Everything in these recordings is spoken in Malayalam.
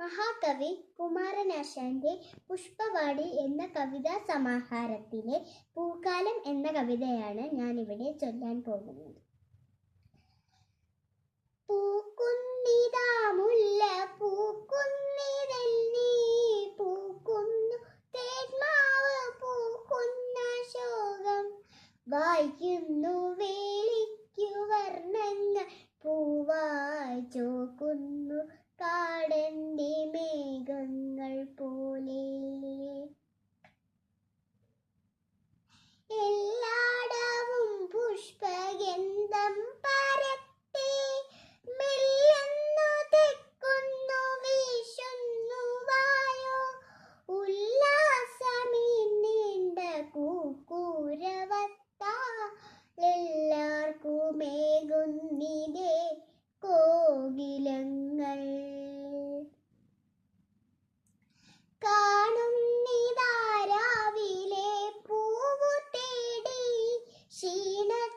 മഹാകവി കുമാരനാശാന്റെ പുഷ്പവാടി എന്ന കവിതാ സമാഹാരത്തിലെ പൂക്കാലം എന്ന കവിതയാണ് ഞാനിവിടെ ചൊല്ലാൻ പോകുന്നത്. പൂക്കുന്നിതാ മുല്ല പൂക്കുന്നിതെന്നീ പൂക്കുന്നു തേന്മാവ് പൂക്കുന്ന ശോകം വായിക്കുന്നു വേലിക്കു വർണ്ണങ്ങൾ പൂവായി ചോക്കുന്നു കാടന്റെ മേഘങ്ങൾ പോലെ. എല്ലാടവും പുഷ്പഗന്ധം പരത്തി മെല്ലെന്നു തെക്കുന്നു വീശുന്നു വായോ ഉല്ലാസമീ നീണ്ട കൂക്കൂരവത്താലെല്ലാവർക്കുമേകുന്നിതേ കോകിലങ്ങൾ. കാണുന്നിതാരാവിലെ പൂവു തേടി ക്ഷീണത്തമോരാത്ത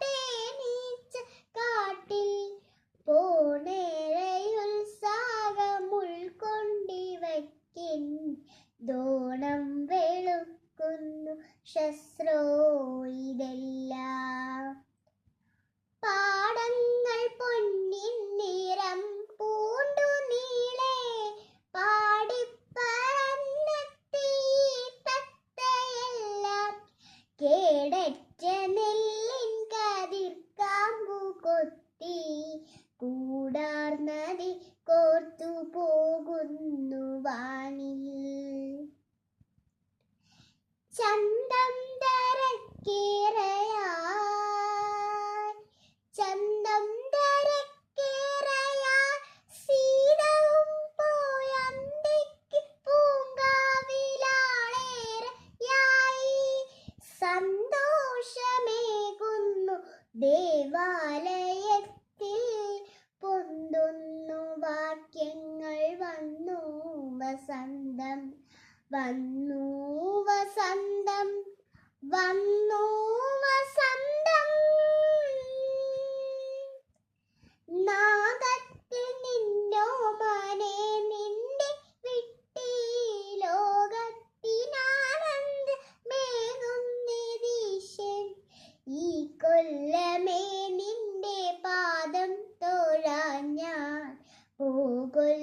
തേനീച്ച കാട്ടിൽ പോണേറയുത്സാഹമുൾക്കൊണ്ടിവയ്ക്കിൻ ദോണം വെളുക്കുന്നു ശസ്ത്രോ ഇതെല്ലാം. പാടങ്ങൾ പൊന്നിൻ നിറം പൂണ്ടു നീളെ പാടിപ്പറന്നെത്തി തത്തയെല്ലാം കേടറ്റ നെല്ലിൻ കതിർക്കാമ്പു കൊത്തി കൂടാർന്നതി കോർത്തു പോകുന്നു വാനിൽ. ചന്തം തരക്കേറയാൽ സീതവും പോയന്തിക്ക് പൂങ്കാവിലാളേറെയായി സന്തോഷമേകുന്നു ദേവാലയത്തിൽ പൊന്തുന്നു വാക്യങ്ങൾ വന്നു വസന്തം വന്നു വസന്തം വന്നു വസന്തം. നാഗത്തിൽ നിന്നോ മനെ നിന്റെ വിട്ടി ലോകത്തിനാനന്ദ മേകുന്നിരീശൻ ഈ കൊല്ലമേ നിന്റെ പാദം തൊഴാൻ ഞാൻ പോകും.